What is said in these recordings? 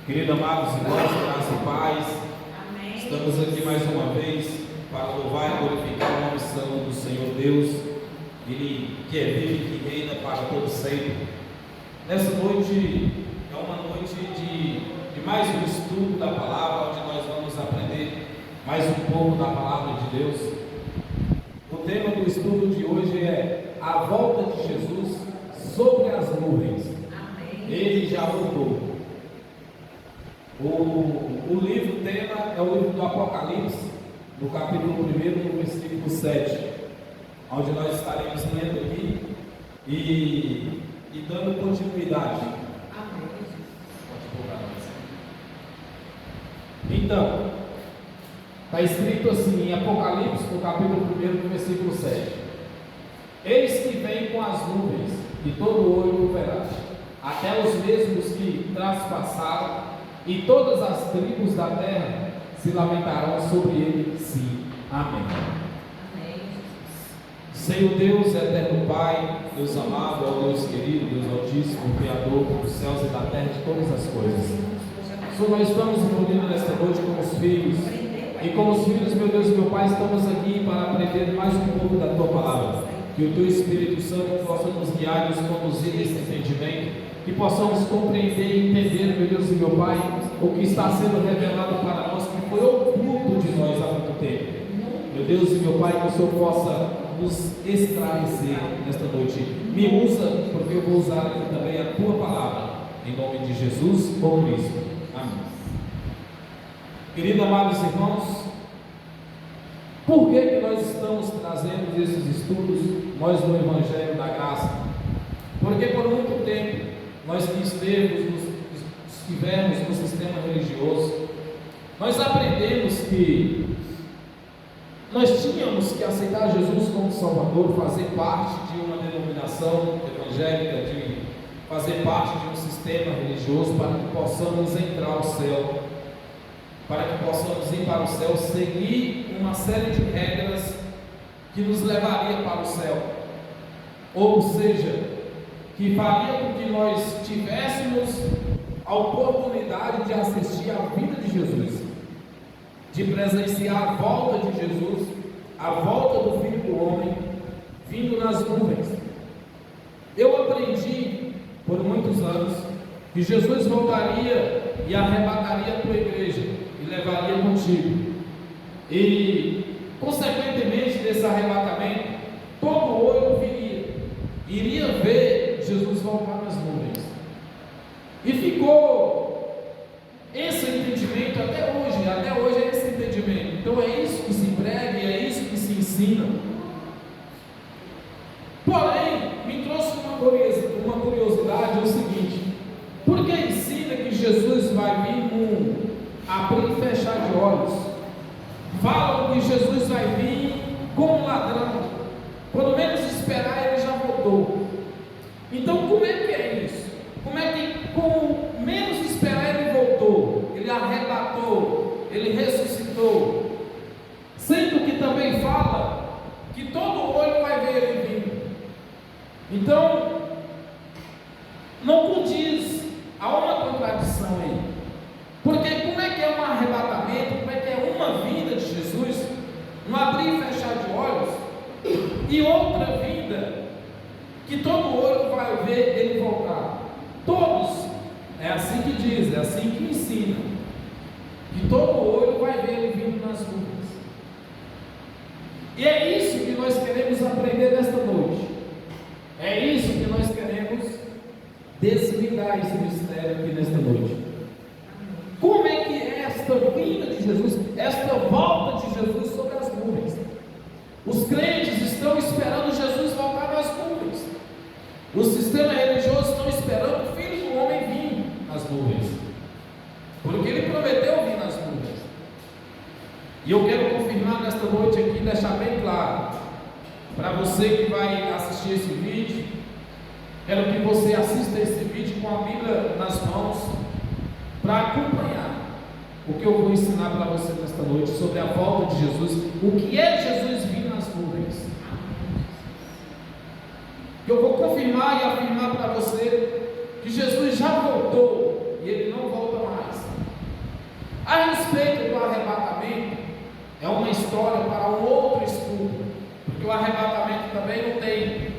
Queridos amados irmãos, graça e paz. Amém. Estamos aqui mais uma vez para louvar e glorificar o nome santo do Senhor Deus, Ele que é vivo e que reina para todo sempre. Nessa noite é uma noite de mais um estudo da palavra, onde nós vamos aprender mais um pouco da palavra de Deus. O tema do estudo de hoje é a volta de Jesus sobre as nuvens. Amém. Ele já voltou. O livro tema é o livro do Apocalipse, no capítulo 1, no versículo 7, onde nós estaremos lendo aqui e dando continuidade. Amém. Então, está escrito assim em Apocalipse, no capítulo 1, no versículo 7: Eis que vem com as nuvens, e todo olho o verá, até os mesmos que traspassaram, e todas as tribos da terra se lamentarão sobre ele, sim. Amém. Amém. Senhor Deus, eterno Pai, Deus amado, ó Deus querido, Deus altíssimo, Criador dos céus e da terra, de todas as coisas. Senhor, nós estamos reunidos nesta noite como os filhos, e como os filhos, meu Deus e meu Pai, estamos aqui para aprender mais um pouco da Tua palavra. Que o Teu Espírito Santo possa nos guiar e nos conduzir nesse entendimento, que possamos compreender e entender, meu Deus e meu Pai, o que está sendo revelado para nós, que foi oculto de nós há muito tempo. Meu Deus e meu Pai, que o Senhor possa nos esclarecer nesta noite. Me usa, porque eu vou usar aqui também a Tua palavra, em nome de Jesus, com Cristo. Amém. Queridos amados irmãos, por que nós estamos trazendo esses estudos, nós no Evangelho da Graça? Porque por muito tempo, nós que estivemos no sistema religioso, nós aprendemos que nós tínhamos que aceitar Jesus como Salvador, fazer parte de uma denominação evangélica, de fazer parte de um sistema religioso para que possamos entrar ao céu, para que possamos ir para o céu, seguir uma série de regras que nos levaria para o céu, ou seja, que faria com que nós tivéssemos a oportunidade de assistir à vida de Jesus, de presenciar a volta de Jesus, a volta do Filho do Homem, vindo nas nuvens. Eu aprendi por muitos anos que Jesus voltaria e arrebataria a tua igreja e levaria contigo, e consequentemente desse arrebatamento, todo olho iria ver Jesus voltar nas nuvens. E ficou esse entendimento até hoje é esse entendimento. Então é isso que se prega e é isso que se ensina. Porém, me trouxe uma curiosidade, é o seguinte: por que ensina que Jesus vai vir num abrir e fechar de olhos? Falam que Jesus vai vir como um ladrão, quando menos esperar ele já voltou. Então como é que é isso? Como é que, como menos esperar, ele voltou, ele arrebatou, ele ressuscitou, sendo que também fala que todo olho vai ver ele vindo. Então não condiz, há uma contradição aí, porque como é que é um arrebatamento, como é que é uma vinda de Jesus, um abrir e fechar de olhos, e outra vinda que todo olho vai ver ele voltar? Todos, é assim que diz, é assim que ensina, que todo olho vai ver ele vindo nas nuvens. E é isso que nós queremos aprender nesta noite, é isso que nós queremos desvendar esse mistério aqui nesta noite. Como é que é esta vinda de Jesus, esta volta de Jesus sobre as nuvens? Os crentes estão esperando Jesus voltar nas nuvens. O sistema religioso está esperando o Filho do Homem vir nas nuvens, porque ele prometeu vir nas nuvens. E eu quero confirmar nesta noite aqui, deixar bem claro para você que vai assistir esse vídeo. Quero que você assista esse vídeo com a Bíblia nas mãos, para acompanhar o que eu vou ensinar para você nesta noite sobre a volta de Jesus, o que é Jesus vir nas nuvens. Eu vou confirmar e afirmar para você que Jesus já voltou e ele não volta mais. A respeito do arrebatamento, é uma história para um outro estudo, porque o arrebatamento também não tem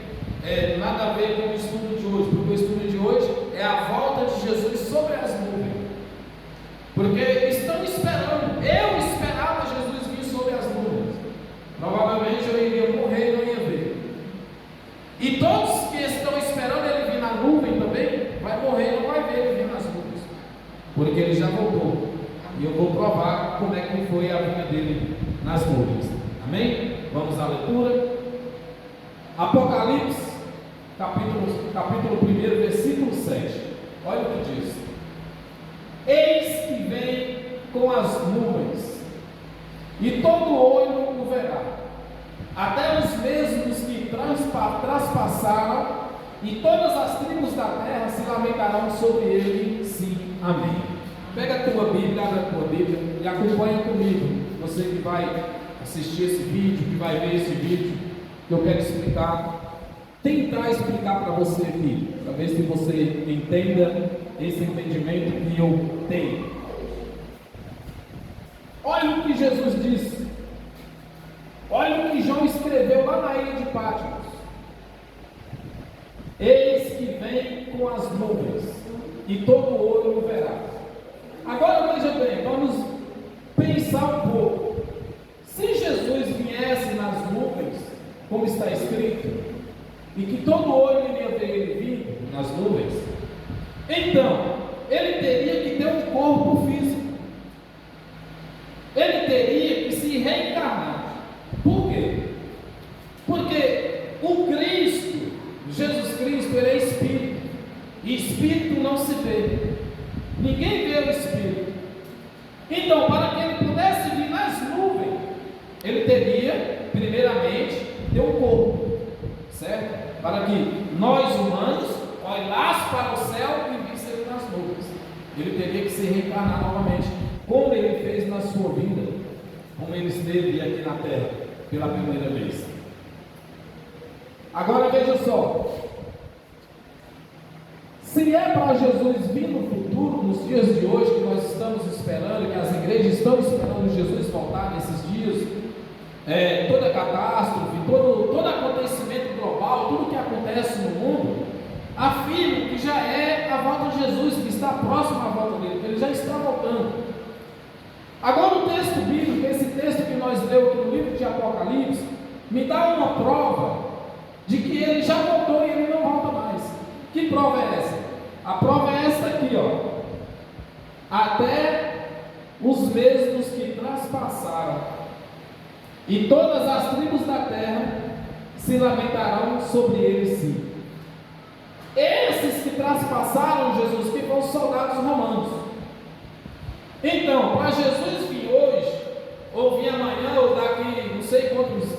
nada a ver com o estudo de hoje, porque o estudo de hoje é a volta de Jesus sobre as nuvens, porque estão esperando. Eu esperava Jesus vir sobre as nuvens, provavelmente eu iria morrer e não ia ver, e todos que estão esperando ele vir na nuvem também, vai morrer e não vai ver ele vir nas nuvens, porque ele já voltou, e eu vou provar como é que foi a vinda dele nas nuvens. Amém? Vamos à leitura. Apocalipse, capítulo 1, versículo 7. Olha o que diz: eis que vem com as nuvens, e todo olho o verá, até os mesmos que traspassaram, e todas as tribos da terra se lamentarão sobre ele. Sim, amém. Pega a tua Bíblia, abre a tua Bíblia e acompanha comigo. Você que vai assistir esse vídeo, que vai ver esse vídeo, que eu quero explicar, tentar explicar para você aqui, para ver se você entenda esse entendimento que eu tenho. Olha o que Jesus disse, olha o que João escreveu lá na ilha de Patmos: eis que vem com as nuvens, e todo olho o verá. Agora veja bem, vamos pensar um pouco. Se Jesus viesse nas nuvens, como está escrito, e que todo olho iria ver ele vir nas nuvens, então ele teria que ter um corpo físico, ele teria que se reencarnar. Por quê? Porque o Cristo, Jesus Cristo, ele é Espírito, e Espírito não se vê, ninguém vê o Espírito. Então, para que ele pudesse vir nas nuvens, ele teria, primeiramente, ter um corpo, certo? Para que nós humanos olhássemos para o céu e víssemos ele nas nuvens. Ele teria que se reencarnar novamente, como ele fez na sua vida, como ele esteve aqui na terra pela primeira vez. Agora veja só, se é para Jesus vir no futuro, nos dias de hoje que nós estamos esperando, que as igrejas estão esperando Jesus voltar nesses dias, toda catástrofe, todo acontecimento global, tudo que acontece no mundo, afirma que já é a volta de Jesus, que está próximo à volta dele, que ele já está voltando. Agora o texto bíblico, esse texto que nós lemos aqui no livro de Apocalipse, me dá uma prova de que ele já voltou e ele não volta mais. Que prova é essa? A prova é essa aqui, ó. Até os mesmos que traspassaram, e todas as tribos da terra se lamentarão sobre ele, sim. Esses que traspassaram Jesus, que foram soldados romanos. Então, para Jesus vir hoje, ou vir amanhã, ou daqui não sei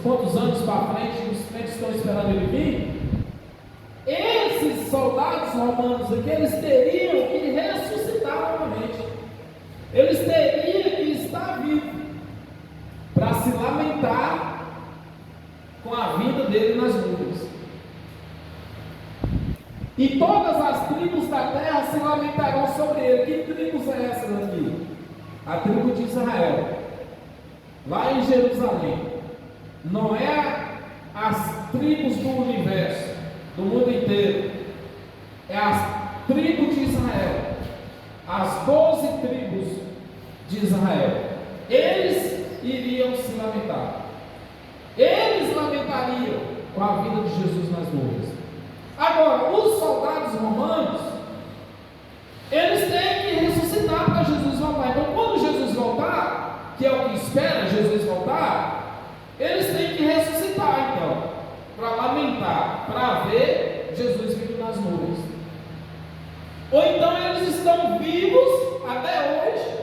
quantos anos para frente, os crentes estão esperando ele vir, esses soldados romanos aqui, eles teriam que ressuscitar novamente. Eles teriam que estar vivos para se lamentar com a vinda dele nas nuvens. E todas as tribos da terra se lamentarão sobre ele. Que tribos é essas aqui? A tribo de Israel, lá em Jerusalém. Não é as tribos do universo, do mundo inteiro. É as tribos de Israel, as 12 tribos de Israel. Eles iriam se lamentar. Eles lamentariam com a vinda de Jesus nas nuvens. Agora, os soldados romanos, eles têm que ressuscitar para Jesus voltar. Então, quando Jesus voltar, que é o que espera Jesus voltar, eles têm que ressuscitar, então, para lamentar, para ver Jesus vindo nas nuvens. Ou então eles estão vivos até hoje,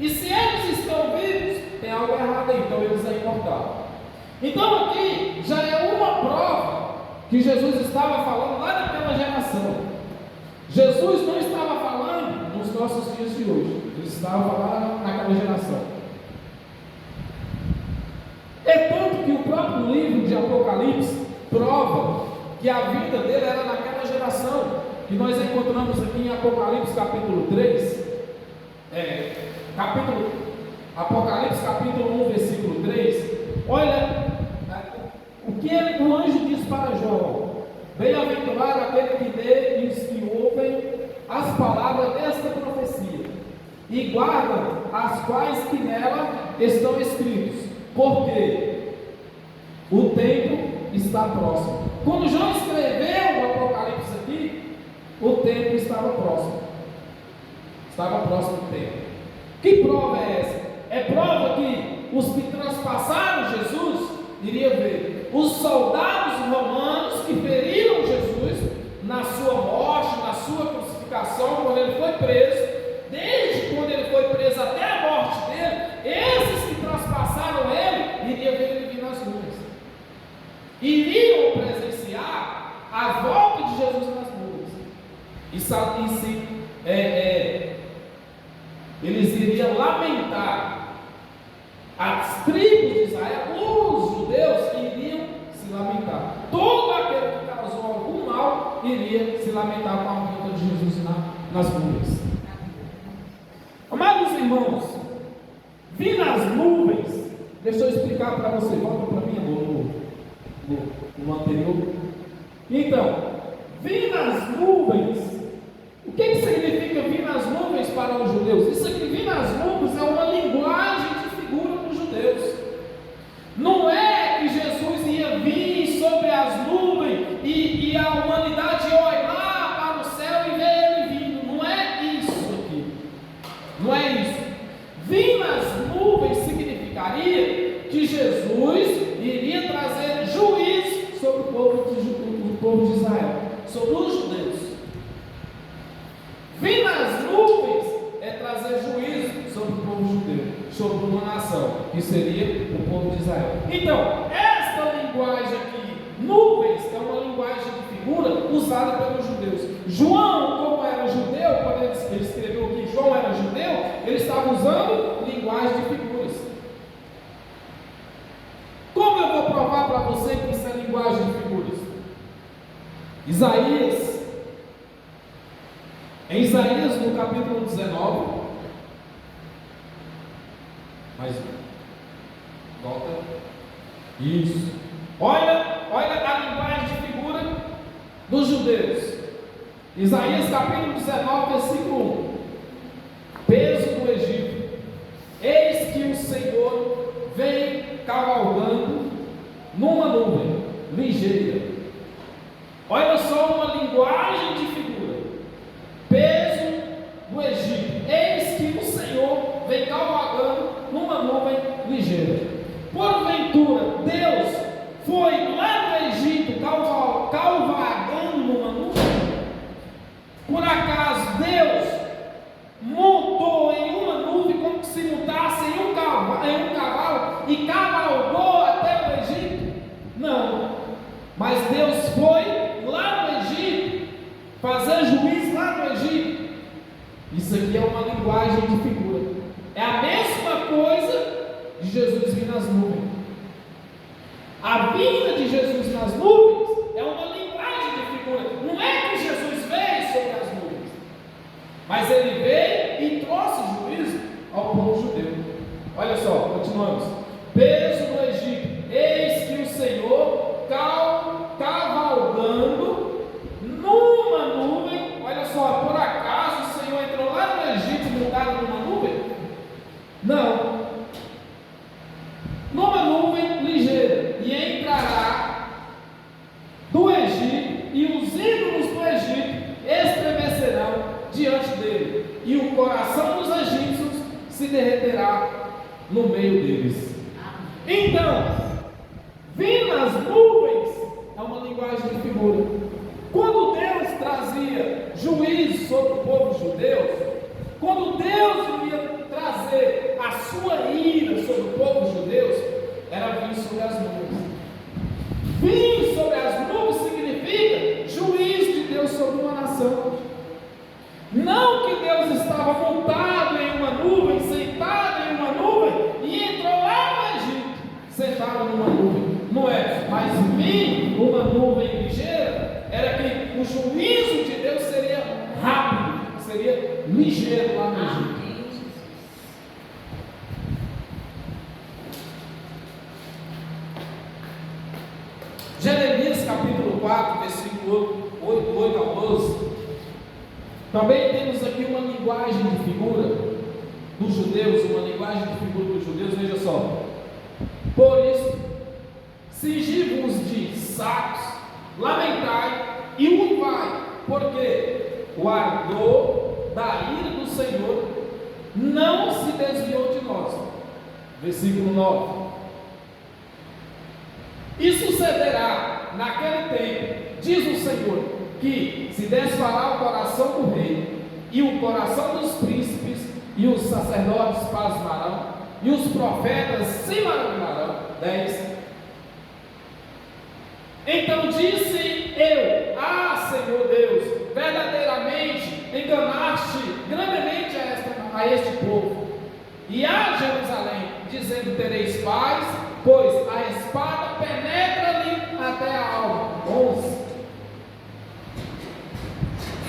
e se eles estão vivos, tem algo errado aí, então eles são imortais. Então aqui já é uma prova que Jesus estava falando lá naquela geração. Jesus não estava falando nos nossos dias de hoje, ele estava lá naquela geração. É tanto que o próprio livro de Apocalipse prova que a vida dele era naquela geração, que nós encontramos aqui em Apocalipse capítulo 3, Apocalipse capítulo 1, versículo 3, olha o que o anjo diz para João: bem-aventurado aquele que lê e os que ouvem as palavras desta profecia e guardam as quais que nela estão escritos, porque o tempo está próximo. Quando João escreveu o Apocalipse aqui, o tempo estava próximo. Estava próximo do tempo. Que prova é essa? É prova que os que transpassaram Jesus iriam ver os soldados romanos que feriram Jesus na sua morte, na sua crucificação, quando ele foi preso. Desde quando ele foi preso até a morte dele, esses que transpassaram ele iriam ver ele vir nas nuvens. Iriam presenciar a volta de Jesus nas nuvens. Eles iriam lamentar. As tribos de Israel, os judeus, iriam se lamentar. Todo aquele que causou algum mal iria se lamentar com a volta de Jesus nas nuvens. Amados irmãos, vir nas nuvens, deixa eu explicar para você. Volta para mim, amor, no anterior. Então, vir nas nuvens, o que significa vir nas nuvens para os judeus? Isso aqui, vir nas nuvens, é uma linguagem de figura para os judeus. Não é que Jesus ia vir sobre as nuvens e a humanidade ia olhar para o céu e ver ele vindo. Não é isso aqui. Não é isso. Vir nas nuvens significaria que Jesus iria trazer juízo sobre o povo de Israel, sobre os judeus. Vir nas nuvens é trazer juízo sobre o povo judeu, sobre uma nação, que seria o povo de Israel. Então, esta linguagem aqui, nuvens, é uma linguagem de figura usada pelos judeus. João, como era judeu, quando ele escreveu que João era judeu, ele estava usando linguagem de figuras. Como eu vou provar para você que isso é linguagem de figuras? Em Isaías, no capítulo 19, mas volta, isso, olha a linguagem de figura dos judeus. Isaías capítulo 19, versículo 1, peso do Egito, eis que o Senhor vem cavalgando numa nuvem ligeira. Olha só uma linguagem de figura, peso do Egito, eis que o Senhor vem cavalgando numa nuvem ligeira. Porventura, Deus foi lá no Egito cavalgando numa nuvem? Por acaso Deus montou em uma nuvem como se montasse em um cavalo e cavalgou até o Egito? Não. Mas Deus foi lá no Egito fazer juízo lá no Egito. Isso aqui é uma linguagem de figura. É a mesma coisa de Jesus vir nas nuvens. A vinda de Jesus nas nuvens é uma linguagem de figura. Não é que Jesus veio sobre as nuvens, mas ele veio e trouxe juízo ao povo judeu. Olha só, continuamos. Peso do Egito, eis que o Senhor cavalgando numa nuvem. Olha só, por acaso o Senhor entrou lá no Egito montado numa nuvem? Não. Numa nuvem ligeira, e entrará do Egito, e os ídolos do Egito estremecerão diante dele, e o coração dos egípcios se derreterá no meio deles. Então, vir nas nuvens é uma linguagem de figura. Quando Deus trazia juízo sobre o povo judeu, quando Deus ia trazer a sua ira sobre o povo judeu, era vir sobre as nuvens. Vir sobre as nuvens significa juízo de Deus sobre uma nação. Não que Deus estava montado em uma nuvem, sentado em uma nuvem, e entrou lá no Egito, sentado numa nuvem. Não é, mas vir uma nuvem ligeira 8 ao 12, também temos aqui uma linguagem de figura dos judeus, veja só. Por isso, cingi-vos de sacos, lamentai e uivai, porque o ardor da ira do Senhor não se desviou de nós. Versículo 9. E sucederá naquele tempo, diz o Senhor, que se desfará o coração do rei, e o coração dos príncipes, e os sacerdotes pasmarão, e os profetas se maravilharão. 10. Então disse eu: ah, Senhor Deus, verdadeiramente enganaste grandemente a este povo, e a Jerusalém, dizendo: tereis paz, pois a espada penetra-lhe até a alma. 11.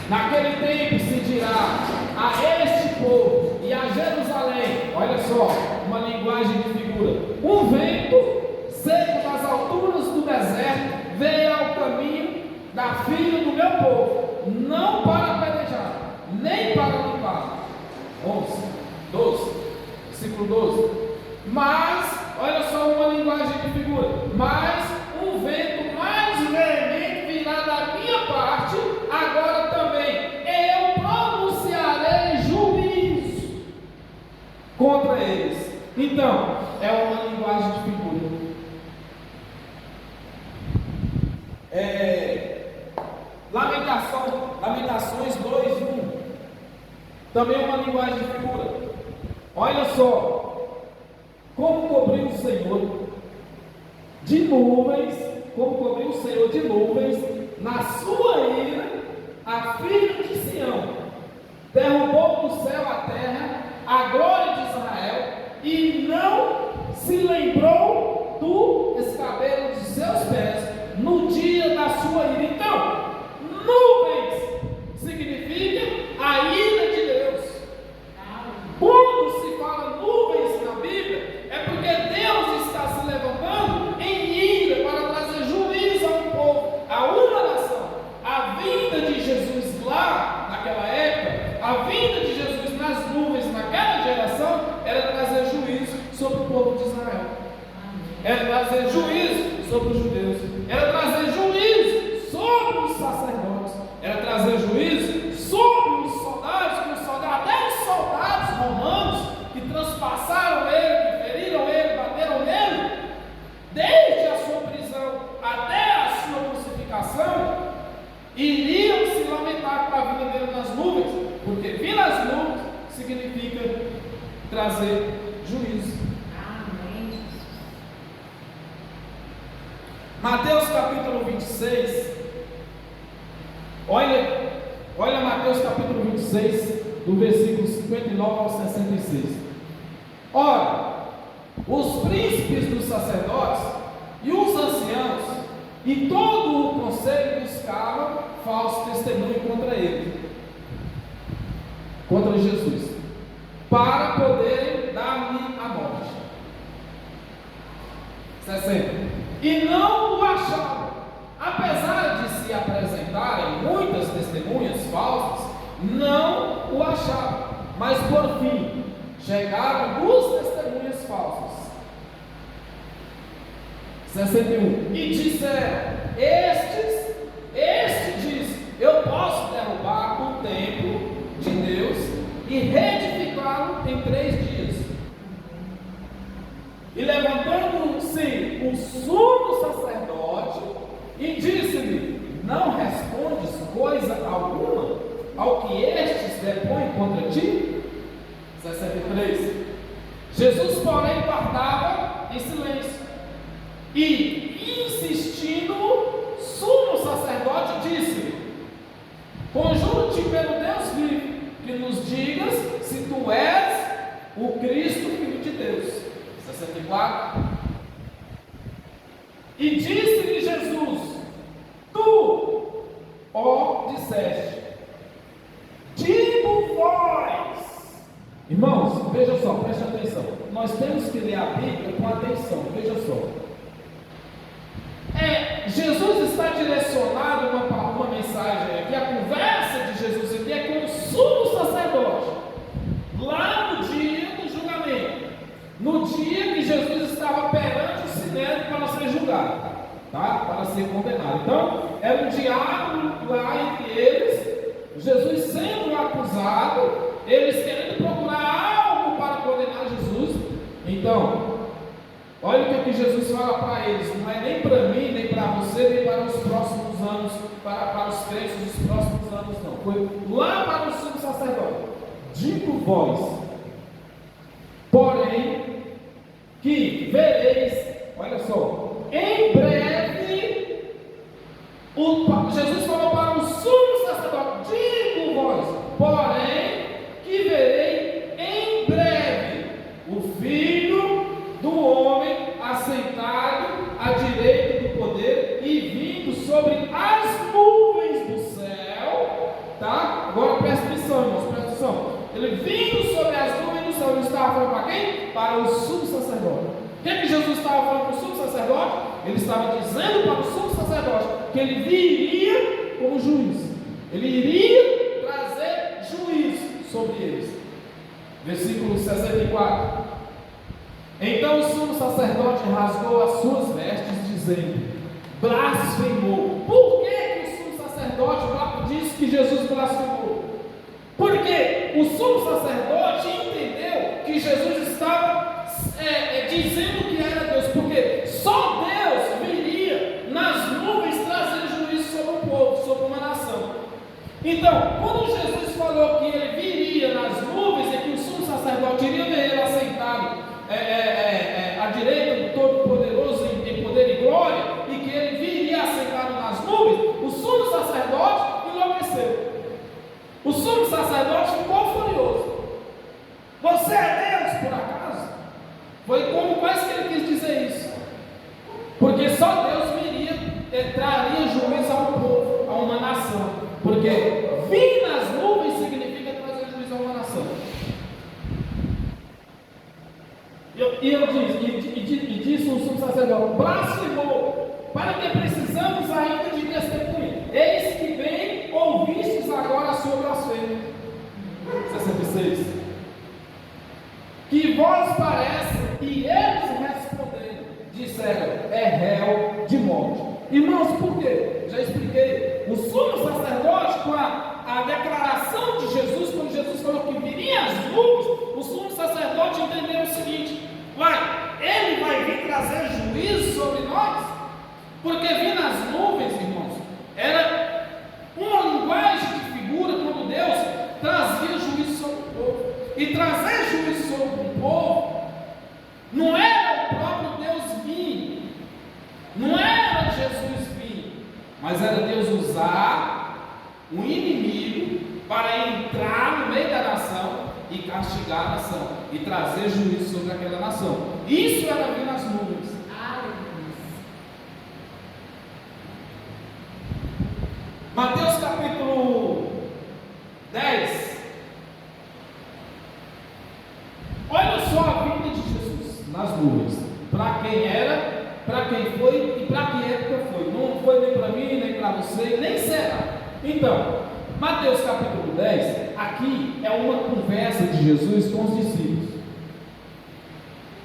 Naquele tempo se dirá a este povo e a Jerusalém, olha só, uma linguagem de figura: um vento seco das alturas do deserto veio ao caminho da filha do meu povo, não para pelejar, nem para limpar. 11, 12, versículo 12. Mas, olha só uma linguagem de figura: mas um vento mais veemente virá da minha parte, agora também eu pronunciarei juízo contra eles. Então, é uma linguagem de figura. Lamentações 2:1, também uma linguagem de figura. Olha só, como cobriu o Senhor de nuvens, na sua ira, a filha de Sião, derrubou do céu a terra, a glória de Israel, e não se lembrou do escabelo de seus pés no dia da sua ira. Então, nuvens significa a ira de Deus. Quando se fala nuvens na Bíblia, é porque Deus está se levantando em ira para trazer juízo a um povo, a uma nação. A vinda de Jesus lá, naquela época, a vinda de Jesus nas nuvens, naquela geração, era trazer juízo sobre o povo de Israel. Era trazer juízo sobre os judeus. Era trazer juízo sobre os sacerdotes. Era trazer juízo sobre os soldados, até os soldados romanos que transpassaram ele, que feriram ele, bateram nele, desde a sua prisão até a sua crucificação, iriam se lamentar com a vida dele nas nuvens, porque vir nas nuvens significa trazer juízo. Amém. Mateus capítulo 26, olha Mateus capítulo 26, do versículo 59 ao 66. Ora, os príncipes dos sacerdotes e os anciãos e todo o conselho buscavam falso testemunho contra ele, contra Jesus, para poderem dar-lhe a morte. 60. E não o achavam, apesar de se apresentarem muitas testemunhas falsas, não o achavam, mas por fim chegaram duas testemunhas falsas. 61. E disseram: este diz: eu posso derrubar o templo de Deus e reedificá-lo em 3 dias. E levantando-se o sumo sacerdote e disse-lhe: não respondes coisa alguma ao que estes depõem contra ti? 63. Jesus, porém, guardava em silêncio. E, insistindo, o sumo sacerdote disse: conjuro-te pelo Deus vivo, que nos digas se tu és o Cristo, Filho de Deus. 64. E disse-lhe Jesus: tu, ó, disseste. Digo vós. Irmãos, veja só, preste atenção. Nós temos que ler a Bíblia com atenção, veja só. Jesus está direcionado ser condenado. Então, era um diálogo lá entre eles, Jesus sendo acusado, eles querendo procurar algo para condenar Jesus. Então, olha o que Jesus fala para eles: não é nem para mim, nem para você, nem para os próximos anos, para os crentes dos próximos anos, não. Foi lá para o sumo sacerdote. Digo vós, porém, que vereis, olha só, em breve, Jesus falou para o sumo sacerdote: digo vós, porém, que verei em breve o Filho do Homem assentado à direita do poder e vindo sobre as nuvens do céu. Tá? Agora presta atenção, irmãos, presta atenção. Ele vindo sobre as nuvens do céu, ele estava falando para quem? Para o sumo sacerdote. O que Jesus estava falando para o sumo sacerdote? Ele estava dizendo para o sumo sacerdote que ele viria como juiz. Ele iria trazer juízo sobre eles. Versículo 64. Então o sumo sacerdote rasgou as suas vestes, dizendo: blasfemou. Por que o sumo sacerdote disse que Jesus blasfemou? Porque o sumo sacerdote entendeu que Jesus estava dizendo que era Deus, porque só Deus viria nas nuvens trazer juízo sobre o povo, sobre uma nação. Então, quando Jesus falou que ele viria nas nuvens e que o sumo sacerdote iria ver ele assentado à direita do Todo-Poderoso em poder e glória, e que ele viria assentado nas nuvens, o sumo sacerdote enlouqueceu. O sumo sacerdote ficou furioso. Você é Deus, por acaso? Foi como quase que ele quis dizer isso. Porque só Deus viria, traria juízo ao povo, a uma nação. Porque vir nas nuvens significa trazer juízo a uma nação. E disse o sumo sacerdote: blasfemou, para que precisamos ainda de testemunha. Eis que bem ouvistes agora a sua blasfêmia. 66. Que vós parece, e eles respondendo, disseram: é réu de morte. Irmãos, por quê? Já expliquei. O sumo sacerdote, com a declaração de Jesus, quando Jesus falou que viria as nuvens, o sumo sacerdote entendeu o seguinte: ele vai vir trazer juízo sobre nós? Porque vir nas nuvens, irmãos, era uma linguagem de figura quando Deus trazia juízo sobre o povo. E trazer juízo sobre o povo não era o próprio Deus vir, não era Jesus vir, mas era Deus usar um inimigo para entrar no meio da nação e castigar a nação e trazer juízo sobre aquela nação. Isso era vir nas nuvens. Mateus capítulo 10. Olha só a vinda de Jesus nas nuvens. Para quem era, para quem foi e para que época foi. Não foi nem para mim, nem para você, nem será. Então, Mateus capítulo 10, aqui é uma conversa de Jesus com os discípulos.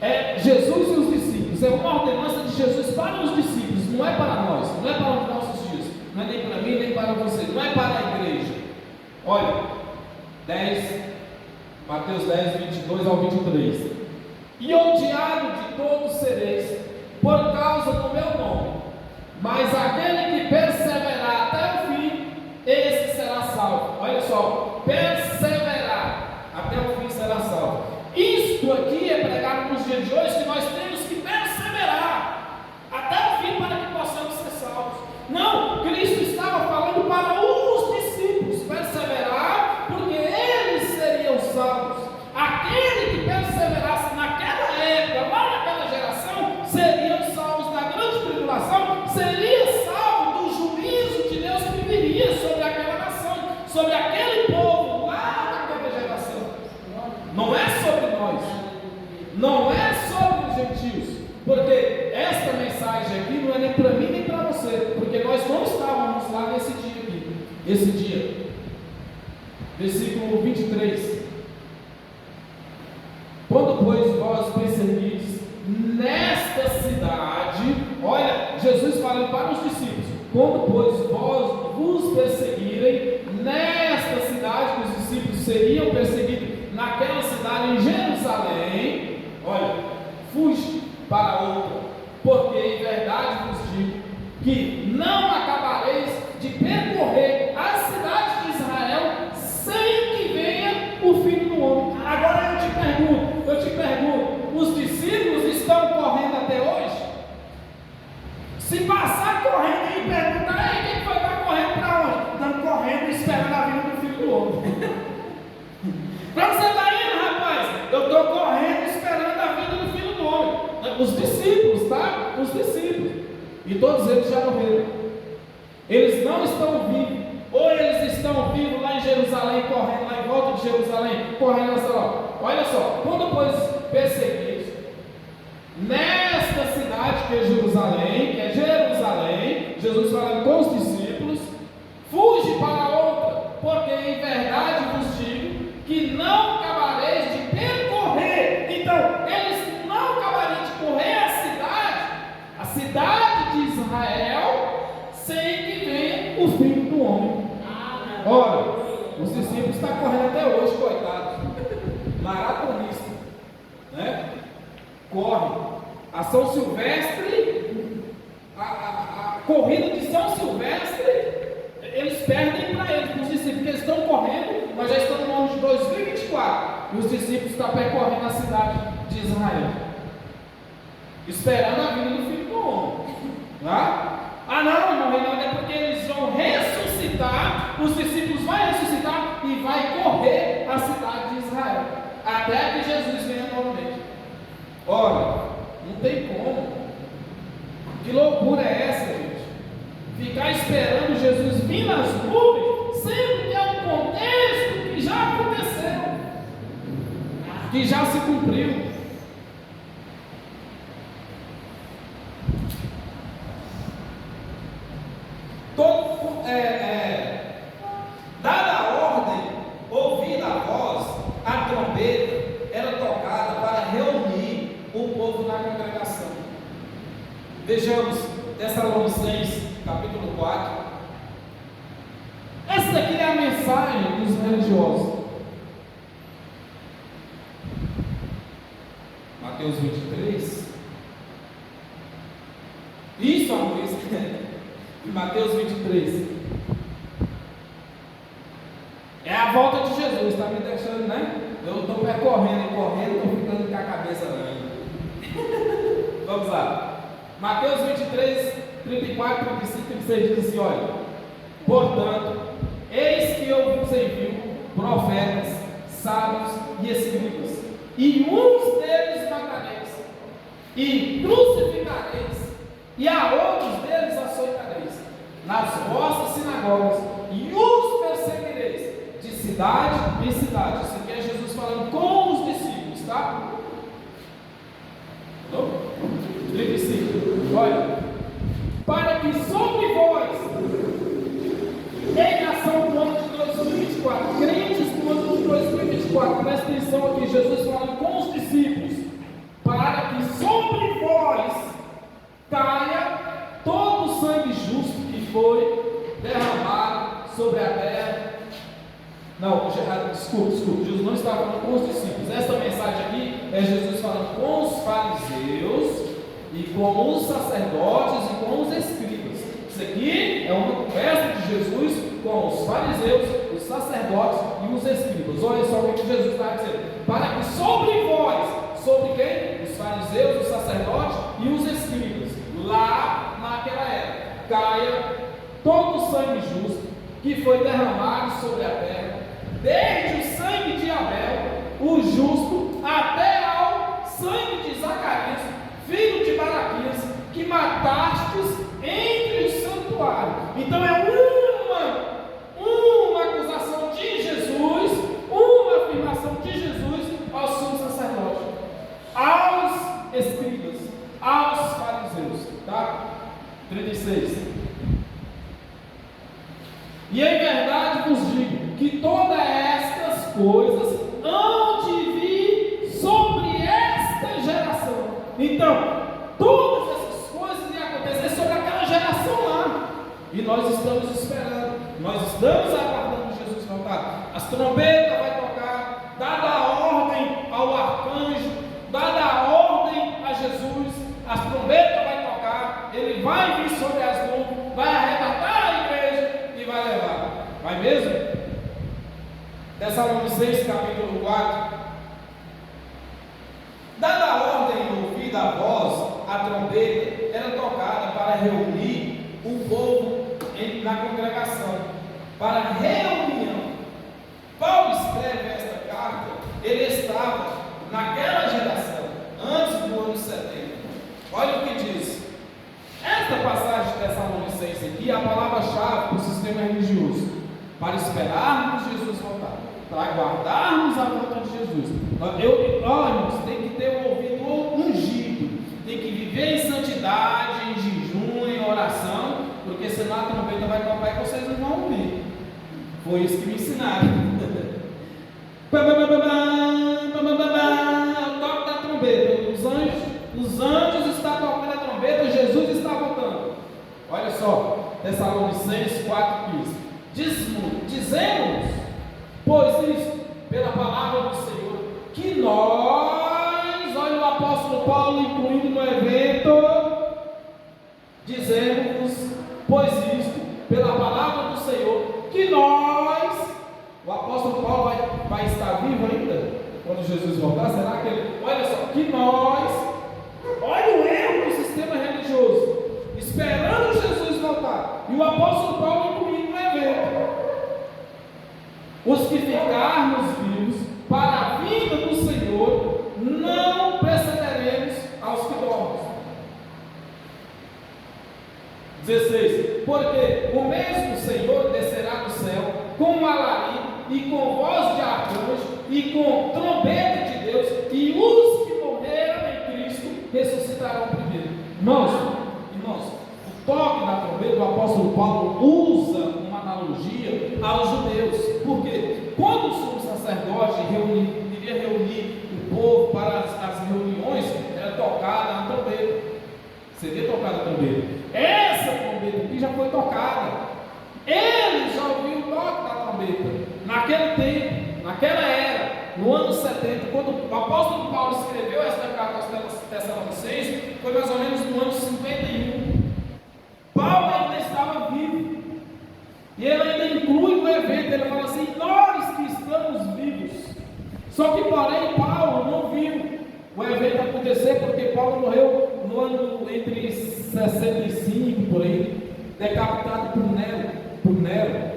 É Jesus e os discípulos. É uma ordenança de Jesus para os discípulos, não é para nós, não é para os nossos dias, não é nem para mim, nem para você, não é para a igreja. Olha, 10, Mateus 10, 22 ao 23. E odiado de todos sereis, por causa do meu nome, mas aquele que perseverar até o fim, esse será salvo. Olha só, perseverar até o fim será salvo. Isto aqui é pregado nos dias de hoje, que nós temos que perseverar até o fim para que possamos ser salvos. Não, Cristo estava falando para os discípulos perseverar, porque eles seriam salvos. Aquele que perseverasse naquela época, lá naquela geração, seriam salvos da grande tribulação, seria salvo do juízo de Deus que viria sobre aquela nação, sobre aquele povo lá naquela geração. Não é sobre nós, não é sobre os gentios, porque esta mensagem aqui não é nem para mim nem para você, porque nós não estávamos lá nesse dia aqui, esse dia. Versículo 23. Quando, pois, vós perseguides nesta cidade, olha, Jesus falando para os discípulos, quando, pois, vós vos perseguirem nesta cidade, que os discípulos seriam perseguidos naquela cidade em Jerusalém, olha, fuge para outra, porque em verdade vos digo que não acabareis de percorrer as cidades de Israel sem que venha o Filho do Homem. Agora eu te pergunto, os discípulos estão correndo até hoje? Se passar correndo aí e perguntar, ei, quem foi que está correndo para onde? Estamos correndo esperando a vinda do Filho do Homem. Para onde você está indo, rapaz? Eu estou correndo esperando a vinda do Filho do Homem. Os discípulos, tá? Os discípulos. E todos eles já morreram. Eles não estão vivos. Ou eles estão vivos lá em Jerusalém, correndo lá em volta de Jerusalém, correndo nessa hora. Olha só, quando pois perseguidos nesta cidade que é Jerusalém, Jesus falando com os discípulos, fuge para outra, porque em verdade vos digo que não acabareis de percorrer. Então, eles não acabariam de correr a cidade de Israel, sem que venha o Filho do Homem. Ora, os discípulos estão correndo até hoje, coitados, maratonista, né? Corre. A São Silvestre, a corrida de São Silvestre, eles perdem para eles, os discípulos, porque eles estão correndo, nós já estamos no ano de 2024, e os discípulos estão percorrendo a cidade de Israel, esperando a vinda do Filho do Homem. Tá? Ah não, Reinaldo, é porque eles vão ressuscitar, os discípulos vão ressuscitar e vai correr a cidade de Israel, até que Jesus venha novamente. Ora, não tem como. Que loucura é essa, gente? Ficar esperando Jesus vir nas nuvens, sendo que é um contexto que já aconteceu, que já se cumpriu. Dada a ordem, ouvida a voz, a trombeta era tocada para reunir o povo na congregação. Vejamos Tessalonicenses, capítulo 4. Essa daqui é a mensagem dos religiosos. Mateus 23. Isso, amor, isso. Mateus 23. É a volta de Jesus, está me deixando, né? Eu estou percorrendo e correndo, estou ficando com a cabeça ainda. Vamos lá. Mateus 23, 34, 35, 36 diz assim: olha, portanto, eis que eu vos envio profetas, sábios e escribas, e uns deles matareis, e crucificareis, e a outros deles açoitareis nas vossas sinagogas, e os perseguireis de cidade em cidade. Isso aqui é Jesus falando com os discípulos, tá? 35. Olha, para que sobre vós, em ação do ano de 2024, crentes do ano de 2024, presta atenção aqui, Jesus falando com os discípulos, para que sobre vós caia todo o sangue justo que foi derramado sobre a terra. Não, desculpa, Jesus não está falando com os discípulos. Esta mensagem aqui é Jesus falando com os fariseus e com os sacerdotes e com os escribas. Isso aqui é uma conversa de Jesus com os fariseus, os sacerdotes e os escribas. Olha só o que Jesus está dizendo: para que sobre vós, sobre quem? Os fariseus, os sacerdotes e os escribas, lá naquela época, caia todo o sangue justo que foi derramado sobre a terra, desde o sangue de Abel, o justo, até ao sangue de Zacarias, filho de Baraquias, que matastes entre o santuário. Então é uma acusação de Jesus, uma afirmação de Jesus aos sumos sacerdotes, aos escribas, aos fariseus, tá? 36. E em verdade vos digo que todas estas coisas hão de vir sobre esta geração. Então, todas essas coisas iam acontecer sobre aquela geração lá. as trombetas vai tocar, dada a ordem ao arcanjo, dada a ordem a Jesus, as trombetas vai tocar, ele vai vir sobre as nuvens, vai arrebatar a igreja e vai levar. Vai mesmo? Tessalonicenses capítulo 4. Dada a ordem e ouvida a voz, a trombeta era tocada para reunir o povo na congregação, para reunião. Paulo escreve esta carta, ele estava naquela geração, antes do ano 70. Olha o que diz. Esta passagem de Tessalonicenses aqui é a palavra-chave para o sistema religioso, para esperarmos Jesus voltar, para aguardarmos a volta de Jesus. Irmãos, tem que ter um ouvido ungido, tem que viver em santidade, em jejum, em oração, porque senão a trombeta vai tocar e vocês não vão ouvir. Foi isso que me ensinaram. O toque da trombeta, os anjos estão tocando a trombeta, Jesus está voltando. Olha só, Tessalonicenses 4,15. Dizemos, pois isso, pela palavra do Senhor, que nós, olha o apóstolo Paulo incluindo no evento, dizemos, pois isto, pela palavra do Senhor, que nós, o apóstolo Paulo vai estar vivo ainda, quando Jesus voltar, será que ele, olha só, que nós, olha o erro do sistema religioso, esperando Jesus voltar, e o apóstolo Paulo incluindo no evento, os que ficarmos vivos para a vinda do Senhor, não precederemos aos que dormem. 16. Porque o mesmo Senhor descerá do céu com um alarido e com voz de arcanjo e com trombeta de Deus, e os que morreram em Cristo ressuscitarão primeiro. Irmãos, o toque da trombeta, o apóstolo Paulo usa uma analogia aos judeus. Por quê? Quando o sumo sacerdote iria reunir o povo para as reuniões, era tocada a trombeta. Seria tocada a trombeta. Essa trombeta aqui já foi tocada. Ele já ouviu o toque da trombeta. Naquele tempo, naquela era, no ano 70, quando o apóstolo Paulo escreveu esta carta aos Tessalonicenses, foi mais ou menos no ano 51. Paulo ainda estava vivo. E ele ainda inclui no evento, ele fala assim, nós que estamos vivos. Só que porém Paulo não viu o evento acontecer, porque Paulo morreu no ano entre 65 por aí, decapitado por Nero.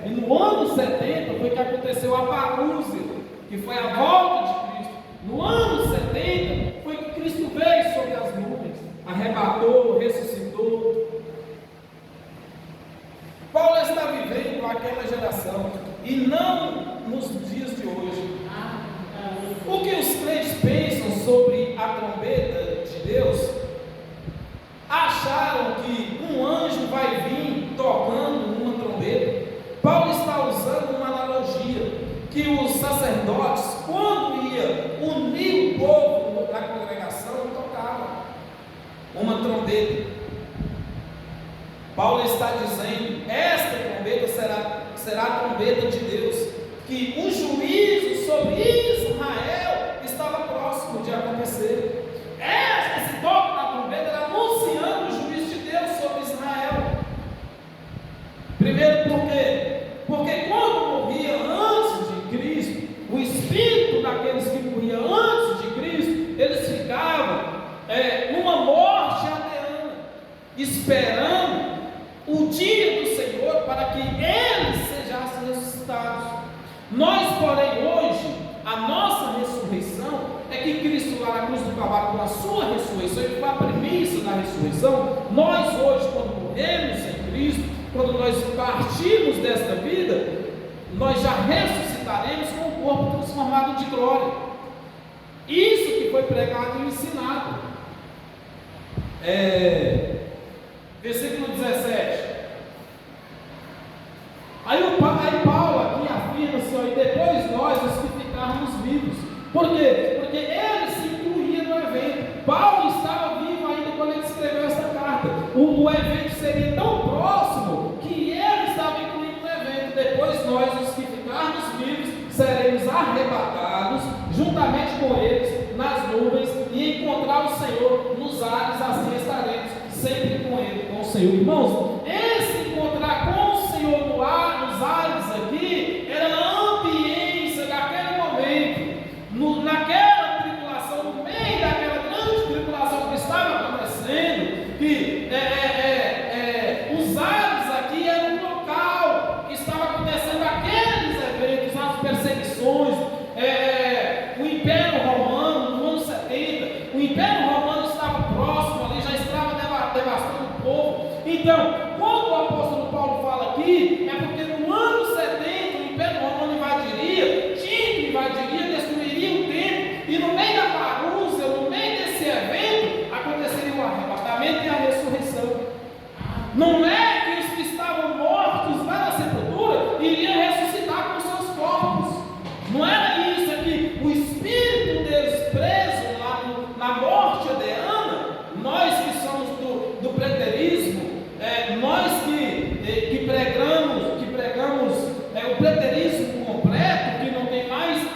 E no ano 70 foi que aconteceu a parúzia, que foi a volta de Cristo. No ano 70 foi que Cristo veio sobre as nuvens, arrebatou, ressuscitou. Paulo está vivendo aquela geração e não nos dias de hoje. O que os crentes pensam sobre a trombeta de Deus? Acharam que um anjo vai vir tocando uma trombeta? Paulo está usando uma analogia, que os sacerdotes, quando ia unir o povo na congregação, tocavam uma trombeta. Paulo está dizendo, esta trombeta será a trombeta de Deus, que o juízo sobre Israel estava próximo de acontecer. Esse toque da trombeta era anunciando o juízo de Deus sobre Israel. Primeiro, por quê? Porque quando morria antes de Cristo, o espírito daqueles que morriam antes de Cristo, eles ficavam numa morte eterna, esperando o dia do Senhor para que eles sejam ressuscitados. Nós, porém, hoje, a nossa ressurreição é que Cristo lá na cruz do Calvário, com a sua ressurreição, ele foi a premissa da ressurreição. Nós hoje, quando morremos em Cristo, quando nós partimos desta vida, nós já ressuscitaremos com o corpo transformado de glória. Isso que foi pregado e ensinado. Versículo 17. Aí Paulo aqui afirma assim, e depois nós, os que ficarmos vivos. Por quê? Porque ele se incluía no evento. Paulo estava vivo ainda quando ele escreveu essa carta. O evento seria tão próximo que ele estava incluído no evento. Depois nós, os que ficarmos vivos, juntamente com eles nas nuvens, e encontrar o Senhor nos ares, assim estaremos sempre com ele, com o Senhor. Irmãos, esse encontrar com o Senhor no ar, nos ares aqui, era a ambiência daquele momento, naquela tribulação, no meio daquela grande tribulação que estava acontecendo, que os ares aqui eram um local que estava acontecendo aqueles eventos, as perseguições, o Império Romano, no ano 70, o Império Romano estava próximo ali, já estava devastando o povo. Então, quando o apóstolo Paulo fala aqui, é porque no ano 70 o Império Romano invadiria, Tito invadiria, destruiria o templo, e no meio da bagunça, no meio desse evento, aconteceria o arrebatamento e a ressurreição. Não é que os que estavam mortos lá na sepultura iriam ressuscitar com seus corpos. Não era isso, é que o Espírito deles preso lá na morte adeana, nós que somos do preterismo, nós que pregamos o preterismo completo, que não tem mais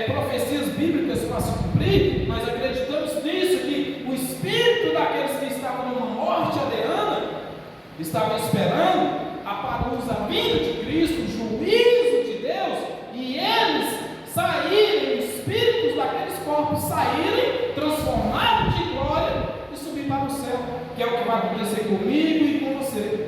profecias bíblicas para se cumprir, nós acreditamos nisso, que o Espírito daqueles que estavam numa morte adeana, estavam esperando a parousia, a vinda de Cristo, o juízo de Deus, e eles saírem, os espíritos daqueles corpos saírem, transformados de glória e subir para o céu, que é o que vai acontecer comigo e com você.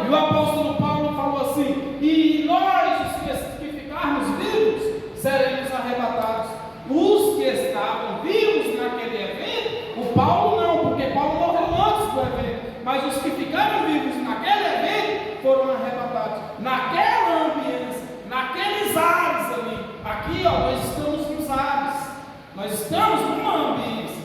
E o apóstolo Paulo falou assim: e nós, os que ficarmos vivos, seremos arrebatados. Os que estavam vivos naquele evento, o Paulo não, porque Paulo morreu antes do evento, mas os que ficaram vivos naquele evento foram arrebatados, naquela ambiência, naqueles ares ali. Aqui, nós estamos nos ares, nós estamos numa ambiência.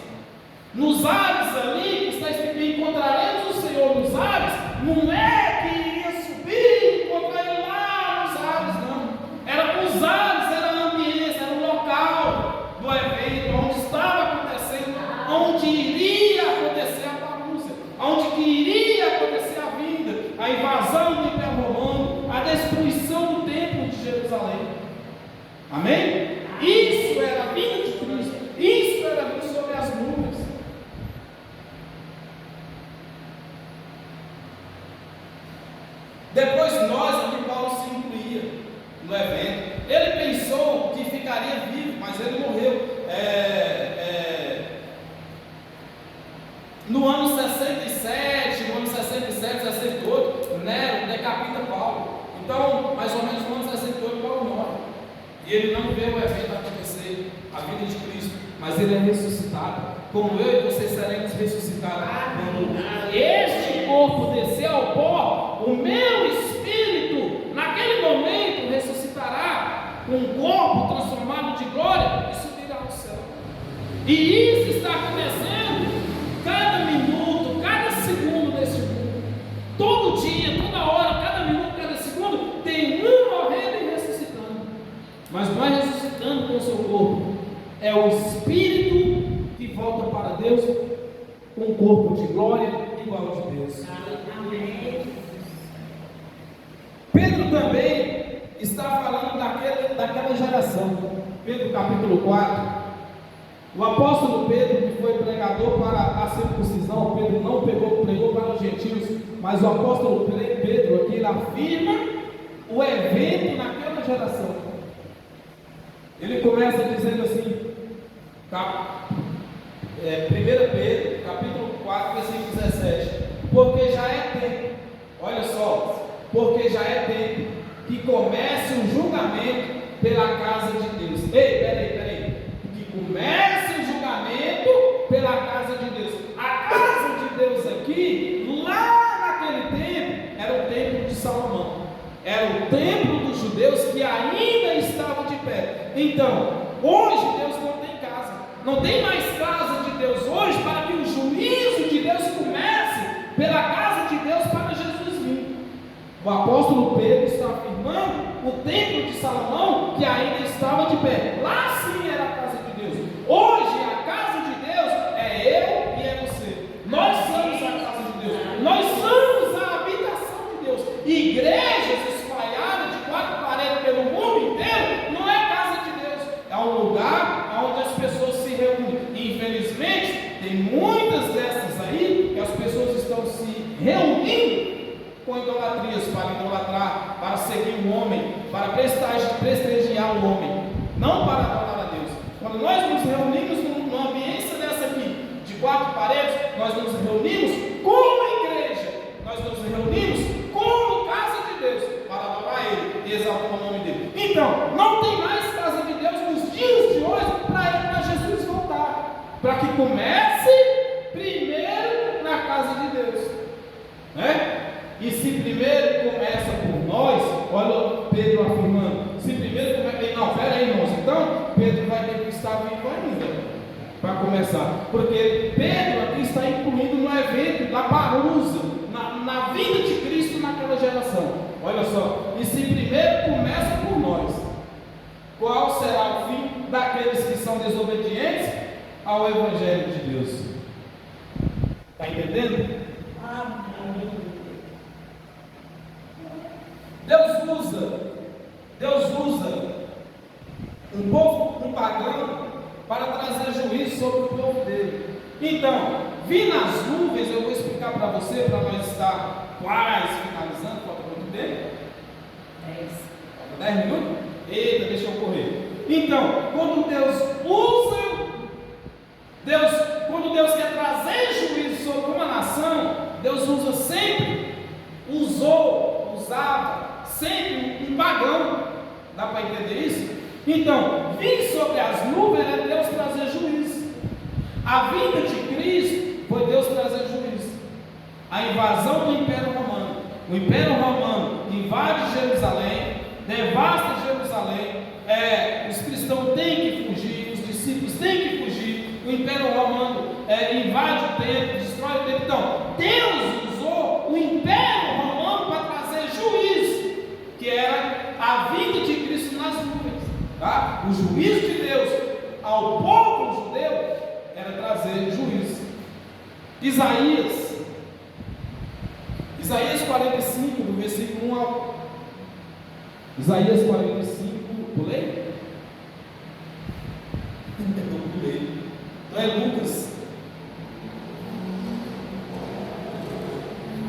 Nos ares ali, que está escrito: encontraremos o Senhor nos ares. Não é que iria subir e encontrar ele lá nos ares, não. Era os ares, era a ambiência, era o local do evento, onde estava acontecendo, onde iria acontecer a bagunça, onde iria acontecer a vinda, a invasão do Império Romano, a destruição do templo de Jerusalém. Amém? Isso era a vinda de Cristo, isso era vir sobre as nuvens. Depois nós, aqui Paulo se incluía no evento. Ele pensou que ficaria vivo, mas ele morreu no ano 67, 68, Nero decapita Paulo. Então, mais ou menos no ano 68, Paulo morre. E ele não vê o evento acontecer, a vida de Cristo, mas ele é ressuscitado. Como eu e vocês seremos ressuscitados. Quando este corpo descer ao pó, o meu espírito, naquele momento, ressuscitará com um corpo transformado de glória e subirá ao céu. E isso está acontecendo cada minuto, cada segundo desse mundo. Todo dia, toda hora, cada minuto, cada segundo, tem um morrendo e ressuscitando. Mas não é ressuscitando com o seu corpo, é o espírito que volta para Deus com um corpo de glória igual ao de Deus. Amém. Pedro também está falando daquela geração. Pedro capítulo 4. O apóstolo Pedro, que foi pregador para a circuncisão, Pedro não pregou para os gentios, mas o apóstolo Pedro aqui ele afirma o evento naquela geração. Ele começa dizendo assim, 1 Pedro, capítulo 4, versículo 17: porque já é tempo, olha só, porque já é tempo que comece o julgamento pela casa de Deus. Ei, peraí, que comece o julgamento pela casa de Deus. A casa de Deus aqui, lá naquele tempo, era o templo de Salomão, era o templo dos judeus que ainda estava de pé. Então, hoje Deus não tem casa, não tem mais casa de Deus hoje, para que o juízo de Deus comece pela casa de Deus para Jesus vir. O apóstolo Pedro está afirmando o templo de Salomão que ainda estava de pé. Lá sim era a casa de Deus. Hoje a casa de Deus é eu e é você. Nós somos a casa de Deus. Nós somos a habitação de Deus. Igrejas espalhadas de 4 paredes pelo mundo inteiro não é casa de Deus. É um lugar idolatria, para idolatrar, para seguir o homem, para prestigiar o homem, não para adorar a Deus. Quando nós nos reunimos numa ambiência dessa aqui, de 4 paredes, nós nos reunimos como igreja, nós nos reunimos como casa de Deus, para adorar Ele e exaltar o nome dele. Então, não tem mais casa de Deus nos dias de hoje para Jesus voltar, para que comece primeiro na casa de Deus, né? E se primeiro começa por nós, olha Pedro afirmando, se primeiro começa, não, pera aí irmãos, então Pedro vai ter que estar vivo ainda, para começar, porque Pedro aqui está incluindo no evento da parousia, na vinda de Cristo naquela geração. Olha só, e se primeiro começa por nós, qual será o fim daqueles que são desobedientes ao Evangelho de Deus? Está entendendo? Deus usa um pagão para trazer juízo sobre o povo dele. Então, vi nas nuvens, eu vou explicar para você, para nós estar quase finalizando, falta muito tempo. 10 minutos? Eita, deixa eu correr. Então, quando Deus quer trazer juízo sobre uma nação, Deus usava sempre um pagão. Dá para entender isso? Então, vir sobre as nuvens é Deus trazer juízo. A vinda de Cristo foi Deus trazer juízo. A invasão do Império Romano. O Império Romano invade Jerusalém, devasta Jerusalém. Os cristãos têm que fugir, os discípulos têm que fugir. O Império Romano invade o templo, destrói o templo. Então, Deus usou o Império Romano para trazer juízo, que era a vinda de Cristo nas nuvens. Tá? O juízo de Deus ao povo judeu era trazer juízo. Isaías 45, do versículo 1 ao Isaías 45, pulei? Eu pulei. Então é Lucas.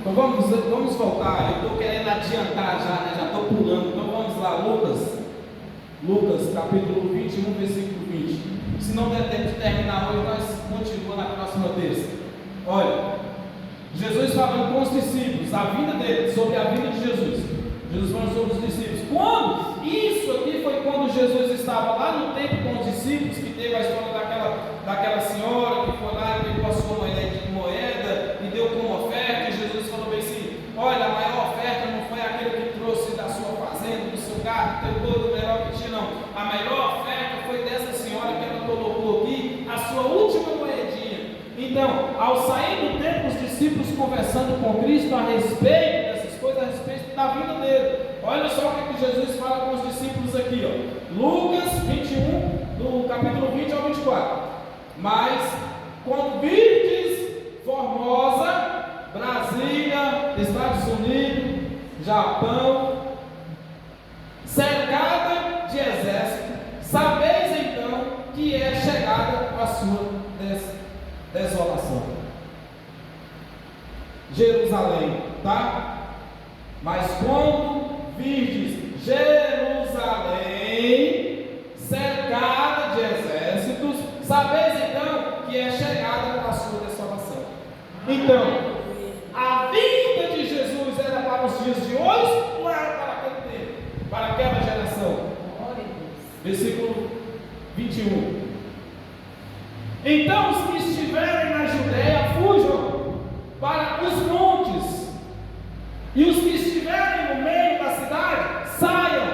Então vamos voltar. Eu estou querendo adiantar já, né? Já estou pulando. Então vamos lá, Lucas capítulo 21, versículo 20. Se não der tempo de terminar hoje, nós continuamos na próxima terça. Olha, Jesus falando com os discípulos, a vinda dele, sobre a vinda de Jesus. Jesus falando sobre os discípulos. Quando? Isso aqui foi quando Jesus estava lá no templo com os discípulos, que teve a história daquela senhora que foi lá e pegou a sua moeda e deu como oferta. E Jesus falou bem assim: olha, a maior oferta não foi aquele que trouxe da sua fazenda, do seu gado, do teu todo, melhor que tinha, não. A melhor oferta foi dessa senhora que ela colocou aqui a sua última moedinha. Então, ao sair do templo, os discípulos conversando com Cristo a respeito dessas coisas, a respeito da vida dele. Olha só o que Jesus fala com os discípulos aqui, ó. Lucas 21, do capítulo 20 ao 24. Mas, quando virdes Formosa, Brasília, Estados Unidos, Japão, cercada de exército, sabeis então que é chegada a sua desolação. Jerusalém, tá? Mas quando virdes Jerusalém cercada de exércitos, sabeis então que é chegada a sua desolação. Então, a vinda de Jesus era para os dias de hoje ou era para aquele tempo, para aquela geração? Versículo 21. Então os que estiverem na Judéia fujam para os montes, e os que estiverem no meio da cidade saiam,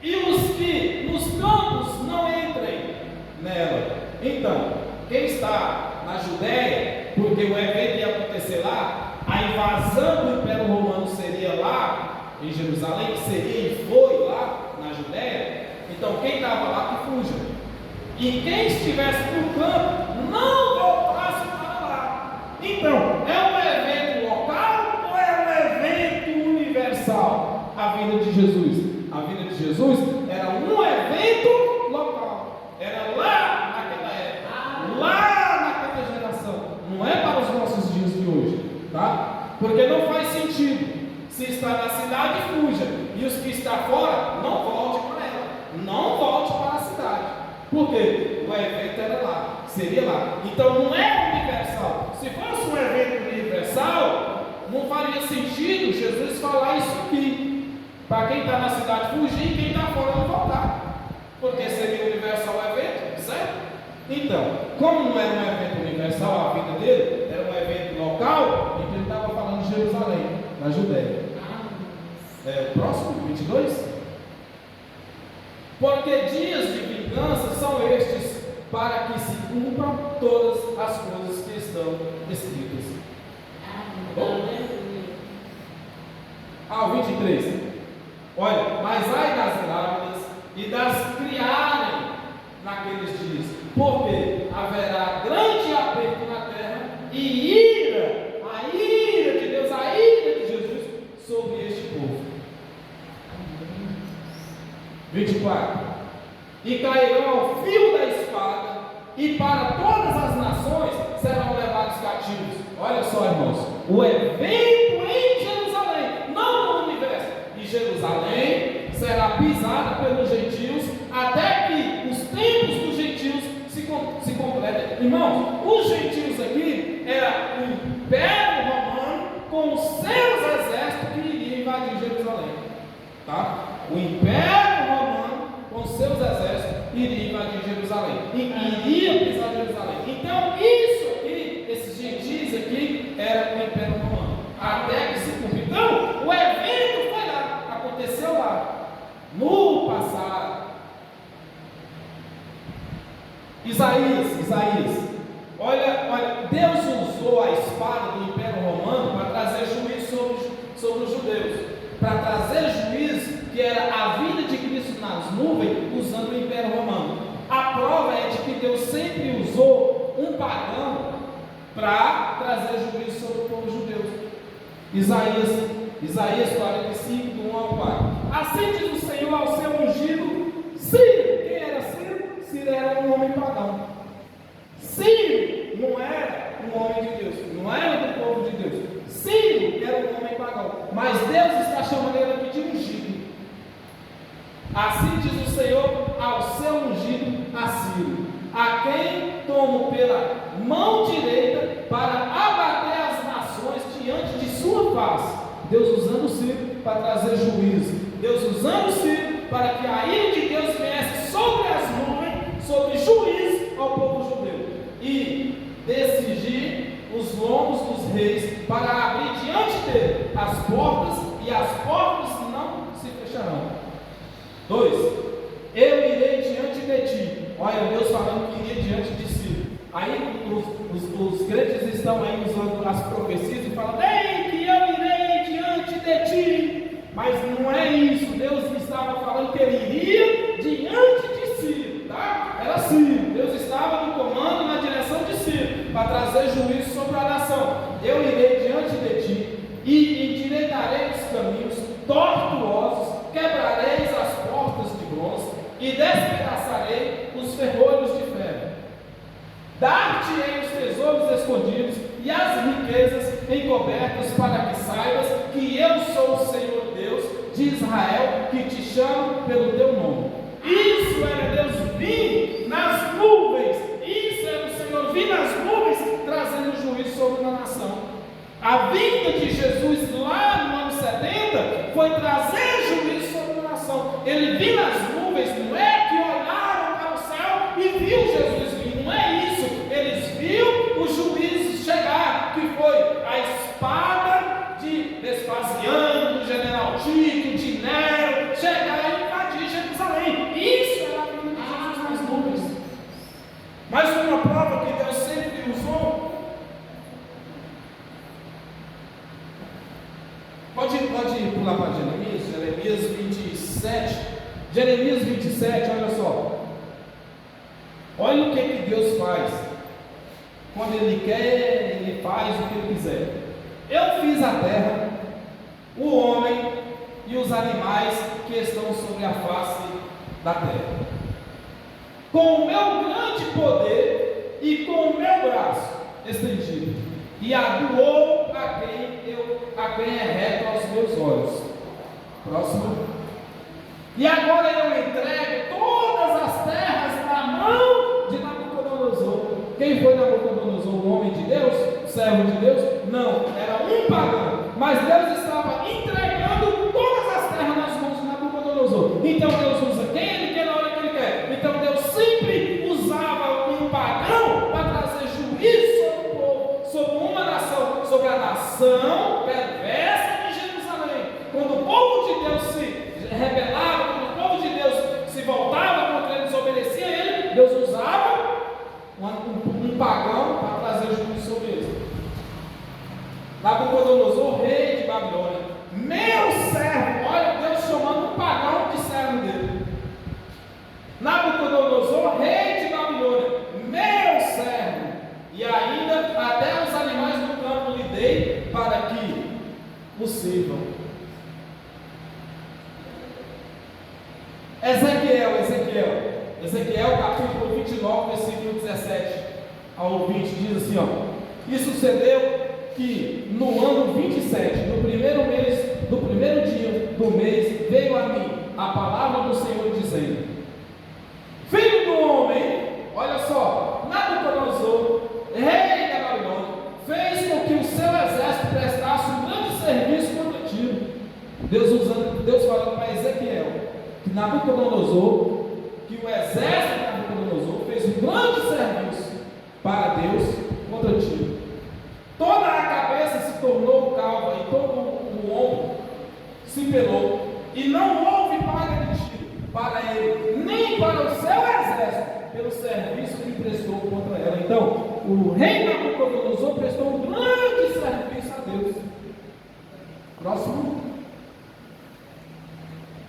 e os que nos campos não entrem nela. Então, quem está na Judéia, porque o evento ia acontecer lá, a invasão do Império Romano seria lá em Jerusalém, que seria e foi lá na Judéia. Então quem estava lá que fuja, e quem estivesse no campo não voltasse para lá. Então, é um evento local ou é um evento universal? A vinda de Jesus. A vinda de Jesus era um evento local, era lá naquela época, lá naquela geração. Não é para os nossos dias de hoje, tá? Porque não faz sentido se está na E os que estão fora, não volte para ela. Não volte para a cidade. Por quê? O evento era lá. Seria lá. Então não é universal. Se fosse um evento universal, não faria sentido Jesus falar isso aqui. Para quem está na cidade fugir, quem está fora não voltar. Porque seria universal o evento, certo? Então, como não era um evento universal a vida dele, era um evento local, então ele estava falando de Jerusalém, na Judéia. O próximo, 22. Porque dias de vingança são estes, para que se cumpram todas as coisas que estão escritas. O 23. Olha, mas ai das grávidas e das criarem naqueles dias, porque haverá grande aperto na terra e a ira de Deus, a ira de Jesus sobre este povo. 24. E cairão ao fio da espada, e para todas as nações serão levados cativos. Olha só, irmãos, o evento em Jerusalém, não no universo. E Jerusalém será pisada pelos gentios, até que os tempos dos gentios se completem. Irmãos, os gentios aqui era o Império Romano com os seus exércitos que iriam invadir Jerusalém. Tá? O Império Romano com seus exércitos iria invadir Jerusalém e iria pisar Jerusalém. Então isso aqui, esses gentis aqui, era o Império Romano, até que se cumpra. Então o evento foi lá, aconteceu lá, no passado. Isaías, olha, Deus usou a espada do Império Romano para trazer juízo sobre os judeus, para trazer juízo, que era a vida de Cristo nas nuvens, usando o Império Romano. A prova é de que Deus sempre usou um pagão para trazer juízo sobre o povo judeu. Isaías 45, do 1 ao 4. Assim diz o Senhor ao seu ungido Ciro. Quem era Ciro? Ciro era um homem pagão. Ciro não era um homem de Deus, não era do povo de Deus. Ciro era um homem pagão, mas Deus está chamando ele aqui de ungido. Assim diz o Senhor ao seu ungido, a Ciro, a quem tomo pela mão direita para abater as nações diante de sua face. Deus usando Ciro para trazer juízo. Deus usando Ciro para que a ira de Deus viesse sobre as nuvens, sobre juízo ao povo judeu. E decidir os lombos dos reis para abrir diante dele as portas, e as portas não se fecharão. 2. Eu irei diante de ti. Olha, Deus falando que iria diante de si. Aí os crentes estão aí usando as profecias e falam: ei, que eu irei diante de ti. Mas não é isso. Deus estava falando que ele iria diante de si, tá? Era Ciro. Deus estava no comando, na direção de Ciro, para trazer juízo sobre a nação. Eu irei diante de ti e endireitarei os caminhos tortuosos, quebrareis as portas de bronze e despedaçarei os ferrolhos de ferro. Dar-te-ei os tesouros escondidos e as riquezas encobertas, para que saibas que eu sou o Senhor Deus de Israel, que te chamo pelo teu nome. Isso era Deus vir nas nuvens. Isso era o Senhor vir nas nuvens, trazendo juízo sobre a nação. A vinda de Jesus lá no ano 70 foi trazer juízo sobre a nação. Ele viu nas nuvens, não é que olharam para o céu e viu Jesus vir, não é isso. Eles viram o juízo chegar, que foi a espada de Vespasiano, do general Tito, de Nero, chegar e invadir Jerusalém. Isso era a vinda de Jesus nas nuvens. Mais uma prova que Deus sempre usou. Pode pular para Jeremias 27. Jeremias 27, olha só. Olha o que Deus faz. Quando Ele quer, Ele faz o que Ele quiser. Eu fiz a terra, o homem e os animais que estão sobre a face da terra, com o meu grande poder e com o meu braço estendido, e adoou a quem é reto aos meus olhos. Próximo. E agora eu entrego todas as terras na mão de Nabucodonosor. Quem foi Nabucodonosor? Um homem de Deus? Servo de Deus? Não, era um pagão. Mas Deus estava entregando todas as terras nas mãos de Nabucodonosor. Então Deus usa quem Ele quer na hora que Ele quer. Então Deus sempre usava um pagão para trazer juízo sobre o povo, sobre uma nação, sobre a nação perversa de Jerusalém. Quando o povo de Deus se rebelava, quando o povo de Deus se voltava contra ele, desobedecia a ele, Deus usava um pagão para trazer juízo sobre eles. Nabucodonosor, rei de Babilônia, meu servo, olha Deus chamando um pagão de servo dele. Nabucodonosor, rei de Babilônia, meu servo, e ainda até os animais do campo lhe dei para que o sirvam. Ezequiel capítulo 29, versículo 17 ao 20, diz assim, ó: e sucedeu que no ano 27, no primeiro mês, no primeiro dia do mês, veio a mim a palavra do Senhor dizendo: filho do homem, olha só, Nabucodonosor, rei da Babilônia, fez com que o seu exército prestasse um grande serviço contra ti. Deus falando para Ezequiel que Nabucodonosor, que o exército de Nabucodonosor fez um grande serviço para Deus contra ti. Toda a cabeça se tornou calva e todo o ombro se pelou, e não houve paga de tiro para ele, nem para o seu exército, pelo serviço que prestou contra ela. Então, o rei Nabucodonosor prestou um grande serviço a Deus. Próximo.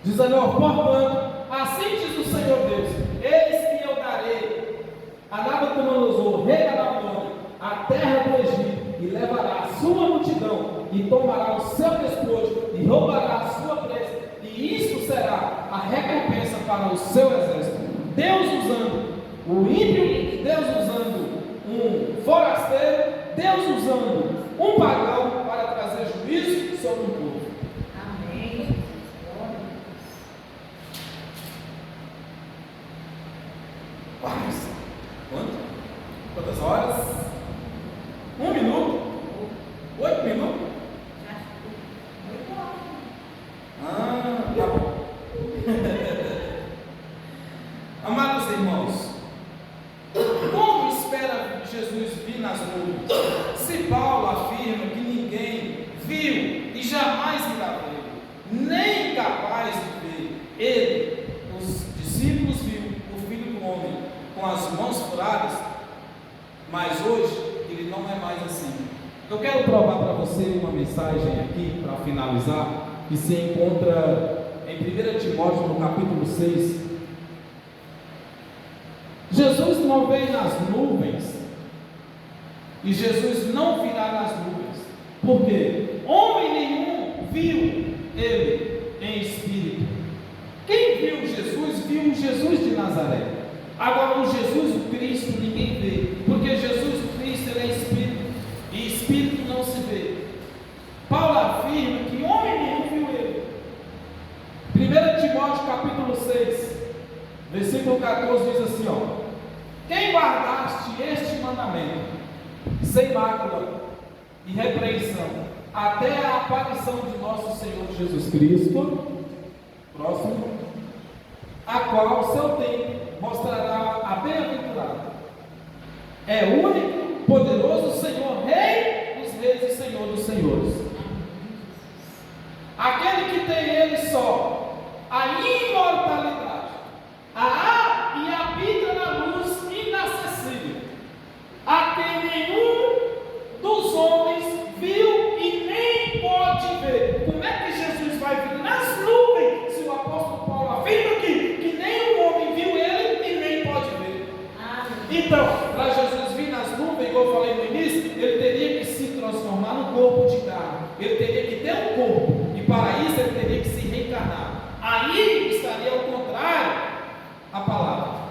Diz ali, ó: portanto, assim diz o Senhor Deus: eis que eu darei a Nabucodonosor, rei da Babilônia, a terra do Egito, e levará a sua multidão, e tomará o seu despojo, e roubará a sua presa, e isso será a recompensa para o seu exército. Deus usando o ímpio, Deus usando um forasteiro, Deus usando um pagão para trazer juízo sobre o povo. Amém. Quantas horas? 1 minuto? 8 minutos? Tá bom. Amados irmãos, como espera Jesus vir nas nuvens? Se Paulo afirma que ninguém viu e jamais irá ver, nem capaz de ver, ele, os discípulos, viu o Filho do Homem com as mãos furadas, mas hoje ele não é mais assim. Eu quero provar para você uma mensagem aqui, para finalizar, que se encontra em 1 Timóteo, no capítulo 6. Jesus não veio nas nuvens, e Jesus não virá nas nuvens, porque homem nenhum viu ele em espírito. Quem viu Jesus, viu o Jesus de Nazaré. Agora, o Jesus, o Cristo, ninguém vê, porque Jesus, o Cristo, ele é espírito, e espírito não se vê. Paulo afirma que homem nenhum viu ele. 1 Timóteo capítulo 6, versículo 14 diz assim, ó: quem guardaste este mandamento, sem mácula e repreensão, até a aparição de nosso Senhor Jesus Cristo, próximo, a qual o seu tempo mostrará a bem-aventurada. É o único, poderoso Senhor, Rei dos reis e Senhor dos senhores. Aquele que tem ele só a imortalidade, e habita na luz inacessível, a quem nenhum dos homens viu e nem pode ver. Como é que Jesus vai vir nas nuvens, se o apóstolo Paulo afirma que nenhum homem viu ele e nem pode ver? Então, para Jesus vir nas nuvens, como eu falei no início, ele teria que se transformar no corpo de carne, ele teria que ter um corpo, e para isso ele teria que se reencarnar. Aí estaria ao contrário a palavra.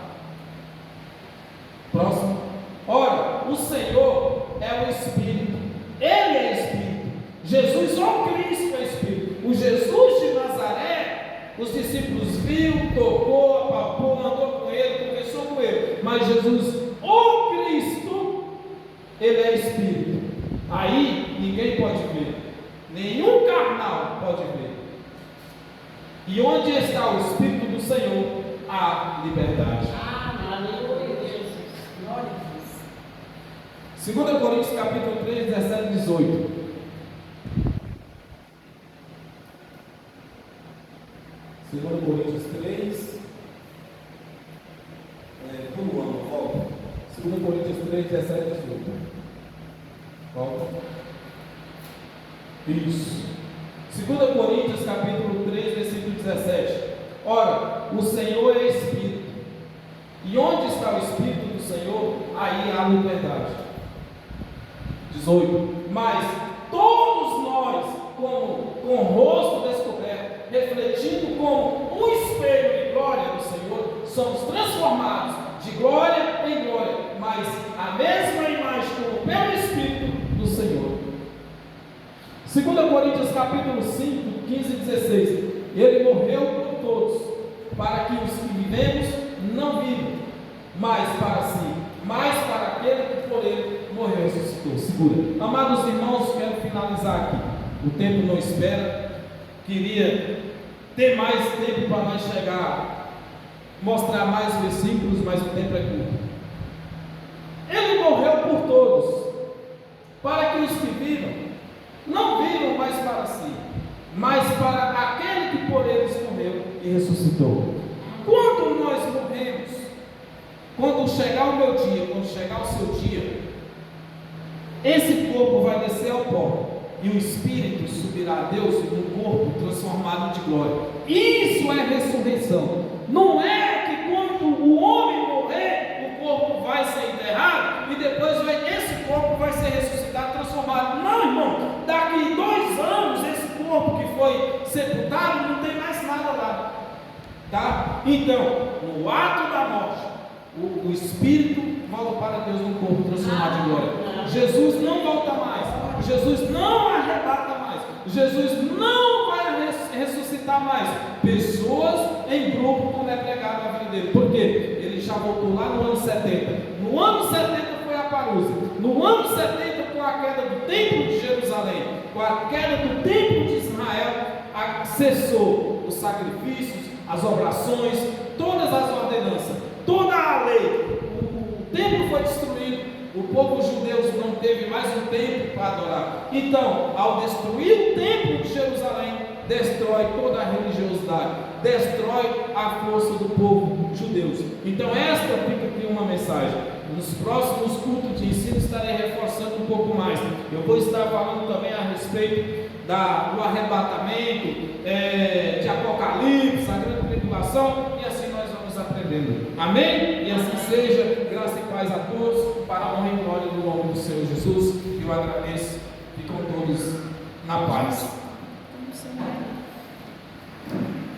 Próximo. Ora, o Senhor é o Espírito, Ele é Espírito. Jesus, ó Cristo, é Espírito. O Jesus de Nazaré Os discípulos viram, tocou, apalpou, andou com ele, conversou com ele. Mas Jesus, o Cristo, ele é Espírito. Aí ninguém pode ver, nenhum carnal pode ver. E onde está o Espírito do Senhor, há liberdade. Aleluia, Jesus. Glória a Deus. 2 Coríntios capítulo 3, 17 e 18. 2 Coríntios 3, pulando, volta. 2 Coríntios 3, 17 e 18. Volta. Isso. 2 Coríntios capítulo 3, versículo 17. Ora, o Senhor é Espírito. E onde está o Espírito do Senhor, aí há liberdade. 18. Mas todos nós, com o rosto descoberto, refletindo como um espelho de glória do Senhor, somos transformados de glória em glória, mas a mesma imagem como pelo Espírito do Senhor. 2 Coríntios capítulo 5, 15 e 16. Ele morreu por todos, para que os que vivemos não vivam mais para si, mas para aquele que por ele morreu e ressuscitou. Segura. Amados irmãos, quero finalizar aqui. O tempo não espera. Queria ter mais tempo para nós chegar, mostrar mais versículos, mas o tempo é curto. Ele morreu por todos, para que os que vivam não vivam mais para si, mas para aquele que por eles morreu e ressuscitou. Quando nós morremos, quando chegar o meu dia, quando chegar o seu dia, esse corpo vai descer ao pó, e o Espírito subirá a Deus num corpo transformado de glória. Isso é ressurreição. Não é que quando o homem morrer, o corpo vai ser enterrado, e depois esse corpo vai ser ressuscitado, transformado. Não, irmão, daqui 2 anos, esse corpo que foi sepultado, não tem mais nada lá. Tá? Então, no ato da morte, o Espírito volta para Deus no corpo transformado de glória. Jesus não volta mais. Jesus não arrebata mais. Jesus não vai ressuscitar mais pessoas em grupo como é pregado na vida dele. Por quê? Ele já voltou lá no ano 70. No ano 70 foi a parousia. No ano 70, com a queda do templo de Jerusalém, com a queda do templo de Israel, cessou os sacrifícios, as orações, todas as ordenanças, toda a lei. O templo foi destruído. O povo judeu não teve mais um templo para adorar. Então, ao destruir o templo de Jerusalém, destrói toda a religiosidade, destrói a força do povo judeu. Então, esta fica aqui uma mensagem. Nos próximos cultos de ensino estarei reforçando um pouco mais. Eu vou estar falando também a respeito do arrebatamento, de Apocalipse, a grande tribulação, e assim nós vamos aprendendo. Amém? E assim seja. Graça e paz a todos, para a honra e glória do nome do Senhor Jesus. Eu agradeço. Ficam todos na paz.